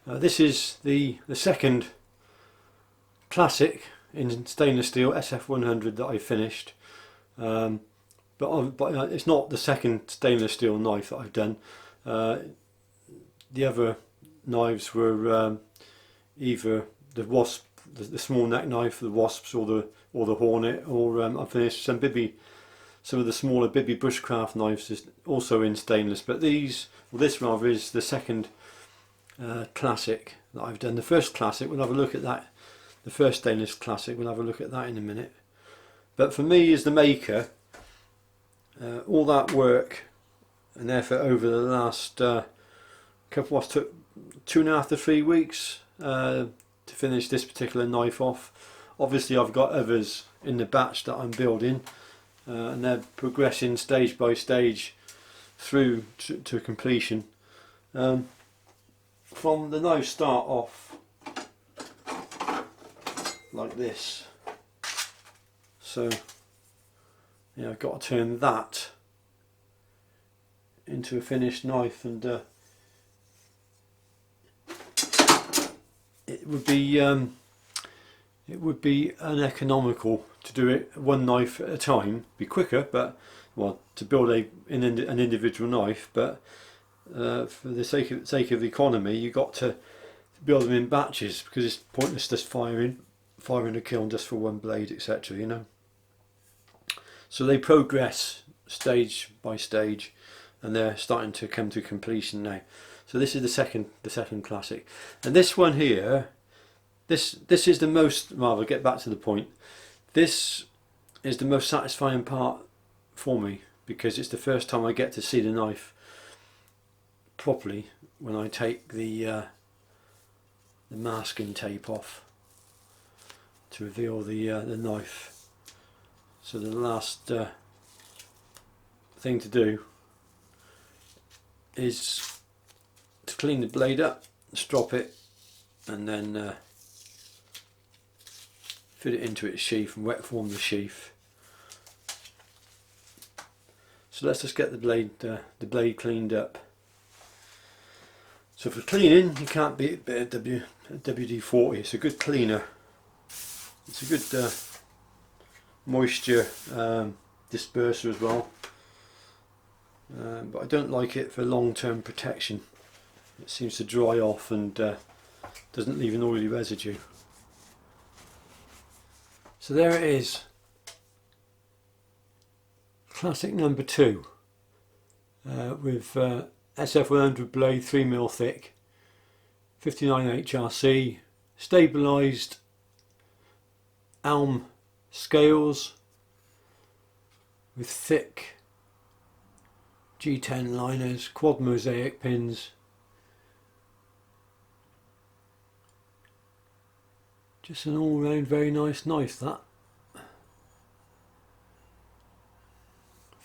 This is the second classic in stainless steel SF100 that I finished, but it's not the second stainless steel knife that I've done. The other knives were either the wasp, the small neck knife, the wasps, or the hornet, or I finished some of the smaller Bibby bushcraft knives is also in stainless. But this rather is the second classic that I've done. The first classic, we'll have a look at that. The first stainless classic, we'll have a look at that in a minute. But for me as the maker, all that work and effort over the last took 2.5 to 3 weeks to finish this particular knife off. Obviously I've got others in the batch that I'm building, and they're progressing stage by stage through to completion. From the knives start off like this, so yeah, I've got to turn that into a finished knife, and it would be uneconomical to do it one knife at a time. Be quicker, but well, to build an individual knife, but for the sake of economy, you got to build them in batches, because it's pointless just firing a kiln just for one blade, etc. You know. So they progress stage by stage, and they're starting to come to completion now. So this is the second classic, and this one here, this is the most, rather get back to the point, this is the most satisfying part for me, because it's the first time I get to see the knife properly when I take the masking tape off to reveal the knife. So the last thing to do is to clean the blade up, strop it, and then fit it into its sheath and wet form the sheath. So let's just get the blade cleaned up. So for cleaning, you can't beat a WD-40. It's a good cleaner. It's a good moisture disperser as well. But I don't like it for long-term protection. It seems to dry off and doesn't leave an oily residue. So there it is, classic number 2, with SF100 blade, 3mm thick, 59 HRC, stabilised elm scales with thick G10 liners, quad mosaic pins. Just an all-round very nice knife, that.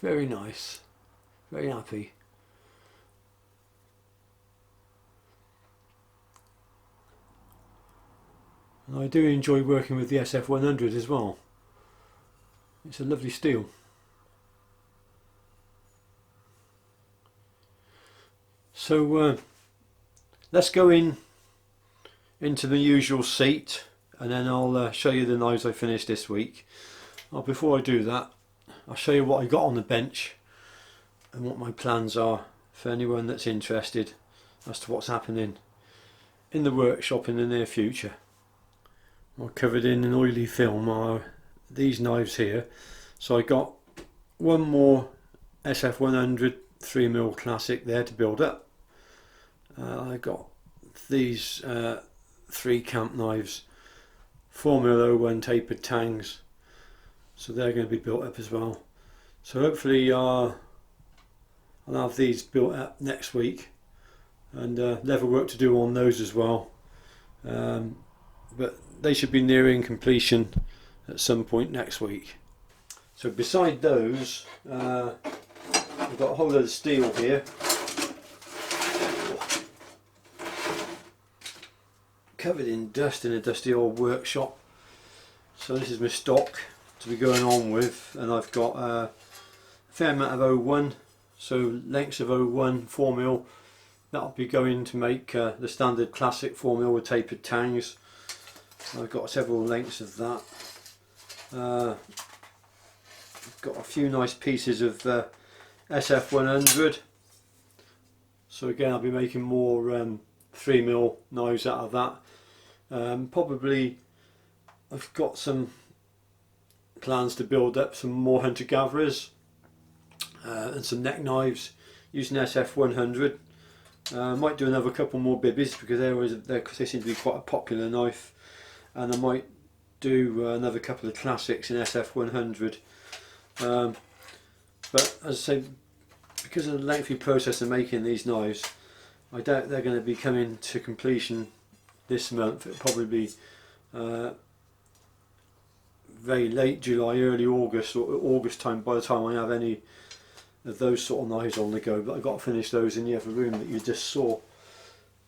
Very nice, very happy. And I do enjoy working with the SF100 as well. It's a lovely steel. So let's go into the usual seat, and then I'll show you the knives I finished this week. Before I do that, I'll show you what I got on the bench and what my plans are for anyone that's interested as to what's happening in the workshop in the near future. Covered in an oily film are these knives here. So I got one more SF100 3mm classic there to build up. I got these 3 camp knives, 4mm01 tapered tangs, so they're going to be built up as well. So hopefully I'll have these built up next week, and leather work to do on those as well, but they should be nearing completion at some point next week. So beside those, I've got a whole load of steel here, covered in dust in a dusty old workshop. So this is my stock to be going on with, and I've got a fair amount of 01, so lengths of 01, 4mm, that'll be going to make the standard classic 4mm with tapered tangs. I've got several lengths of that. Got a few nice pieces of SF100. So again, I'll be making more 3mm knives out of that. Probably I've got some plans to build up some more hunter-gatherers and some neck knives using SF100. Might do another couple more bibbies because they seem to be quite a popular knife, and I might do another couple of classics in SF100. But as I say, because of the lengthy process of making these knives, I doubt they're going to be coming to completion this month. It'll probably be very late July, early August, or August time by the time I have any of those sort of knives on the go. But I've got to finish those in the other room that you just saw.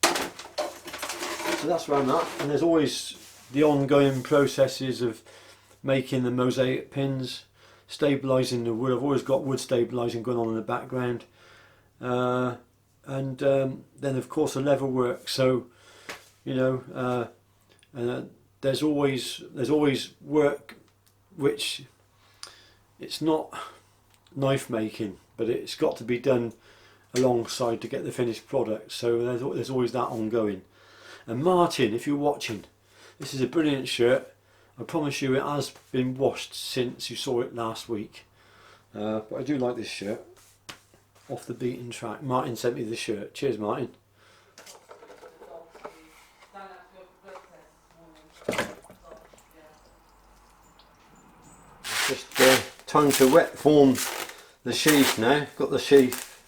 So that's where I'm at. And there's always the ongoing processes of making the mosaic pins, stabilising the wood. I've always got wood stabilising going on in the background, and then of course the leather work. So you know, there's always work which it's not knife making, but it's got to be done alongside to get the finished product. So there's always that ongoing. And Martin, if you're watching, this is a brilliant shirt. I promise you it has been washed since you saw it last week, but I do like this shirt. Off the beaten track. Martin sent me the shirt. Cheers, Martin. Just time to wet form the sheath now. Got the sheath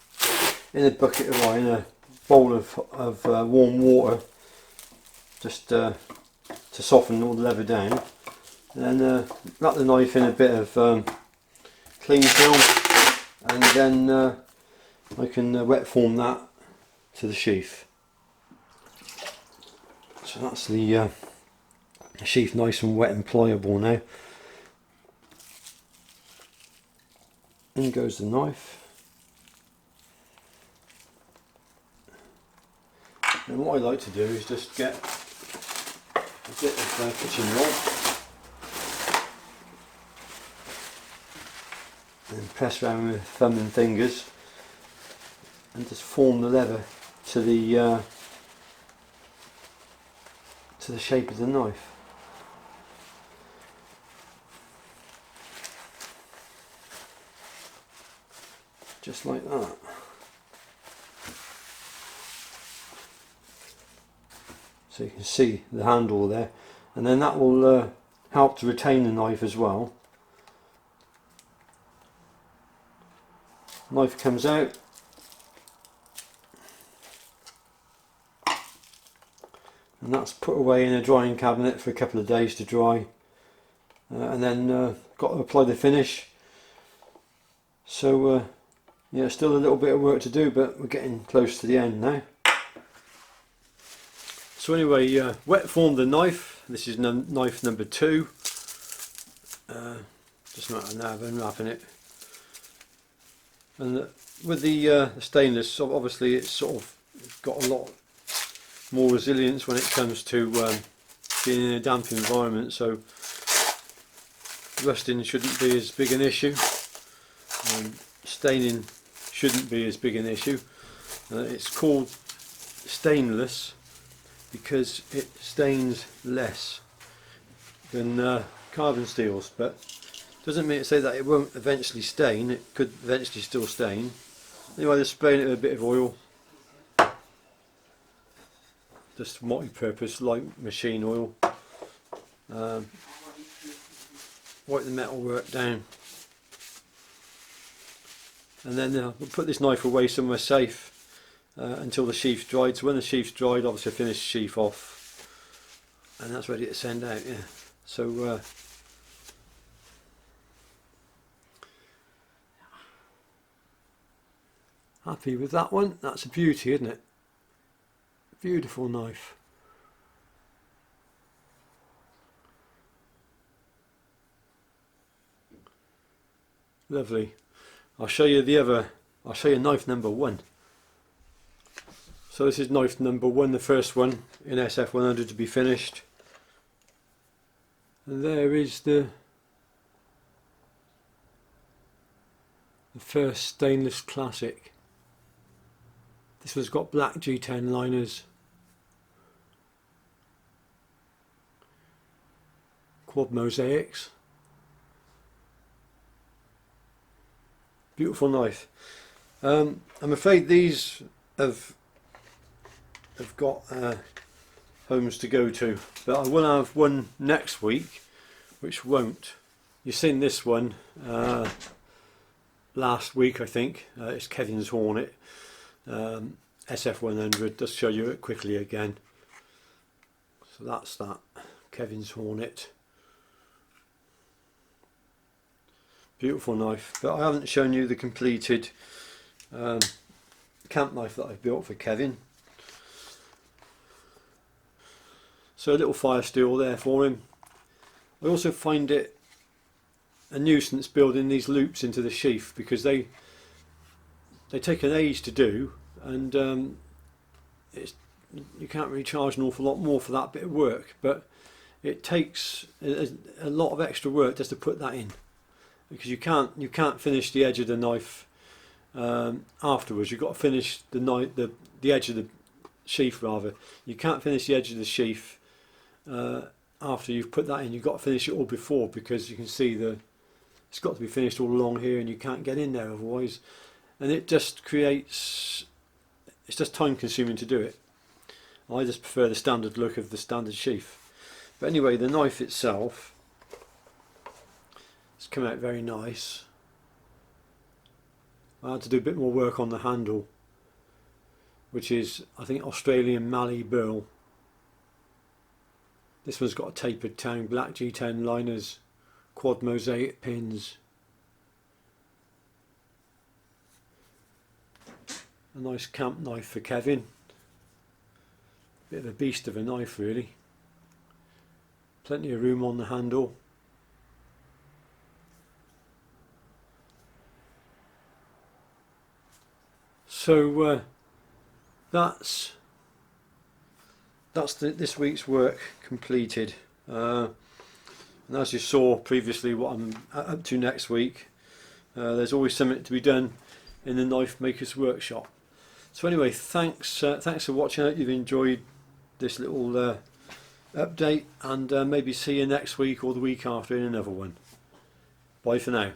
in a bucket of in a bowl of warm water, just to soften all the leather down. And then wrap the knife in a bit of cling film, and then I can wet form that to the sheath. So that's the sheath, nice and wet and pliable now. In goes the knife. And what I like to do is just get a bit of kitchen roll and press around with thumb and fingers and just form the leather to the shape of the knife. Just like that. So you can see the handle there, and then that will help to retain the knife as well. Knife comes out, and that's put away in a drying cabinet for a couple of days to dry, and then got to apply the finish. So yeah, still a little bit of work to do, but we're getting close to the end now. So anyway, wet formed the knife. This is knife number 2. Just a matter now of unwrapping it. And with the stainless, obviously it's sort of got a lot more resilience when it comes to being in a damp environment, so rusting shouldn't be as big an issue. Staining shouldn't be as big an issue. It's called stainless because it stains less than carbon steels, but doesn't mean to say that it won't eventually stain. It could eventually still stain. Anyway, just spraying it with a bit of oil, just multi-purpose light machine oil. Wipe the metal work down, and then we'll put this knife away somewhere safe until the sheath's dried. So when the sheath's dried, obviously I finish the sheath off, and that's ready to send out. Yeah. So happy with that one. That's a beauty, isn't it? Beautiful knife. Lovely. I'll show you the other. I'll show you knife number 1. So this is knife number 1, the first one in SF100 to be finished. And there is the first stainless classic. This one's got black G10 liners, quad mosaics. Beautiful knife. I'm afraid these have got homes to go to, but I will have one next week which won't. You've seen this one last week, I think. It's Kevin's Hornet SF100. Just show you it quickly again. So that's that, Kevin's Hornet. Beautiful knife, but I haven't shown you the completed camp knife that I've built for Kevin. So a little fire steel there for him. I also find it a nuisance building these loops into the sheath because they take an age to do, and you can't really charge an awful lot more for that bit of work, but it takes a lot of extra work just to put that in, because you can't finish the edge of the knife afterwards. You've got to finish the edge of the sheath rather. You can't finish the edge of the sheath after you've put that in. You've got to finish it all before, because you can see it's got to be finished all along here, and you can't get in there otherwise, and it just creates, it's just time consuming to do it. I just prefer the standard look of the standard sheath. But anyway, the knife itself has come out very nice. I had to do a bit more work on the handle, which is, I think, Australian Mallee burl. This one's got a tapered tang, black G10 liners, quad mosaic pins. A nice camp knife for Kevin. Bit of a beast of a knife really. Plenty of room on the handle. So that's this week's work completed, and as you saw previously what I'm up to next week, there's always something to be done in the knife maker's workshop. So anyway, thanks for watching. I hope you've enjoyed this little update, and maybe see you next week or the week after in another one. Bye for now.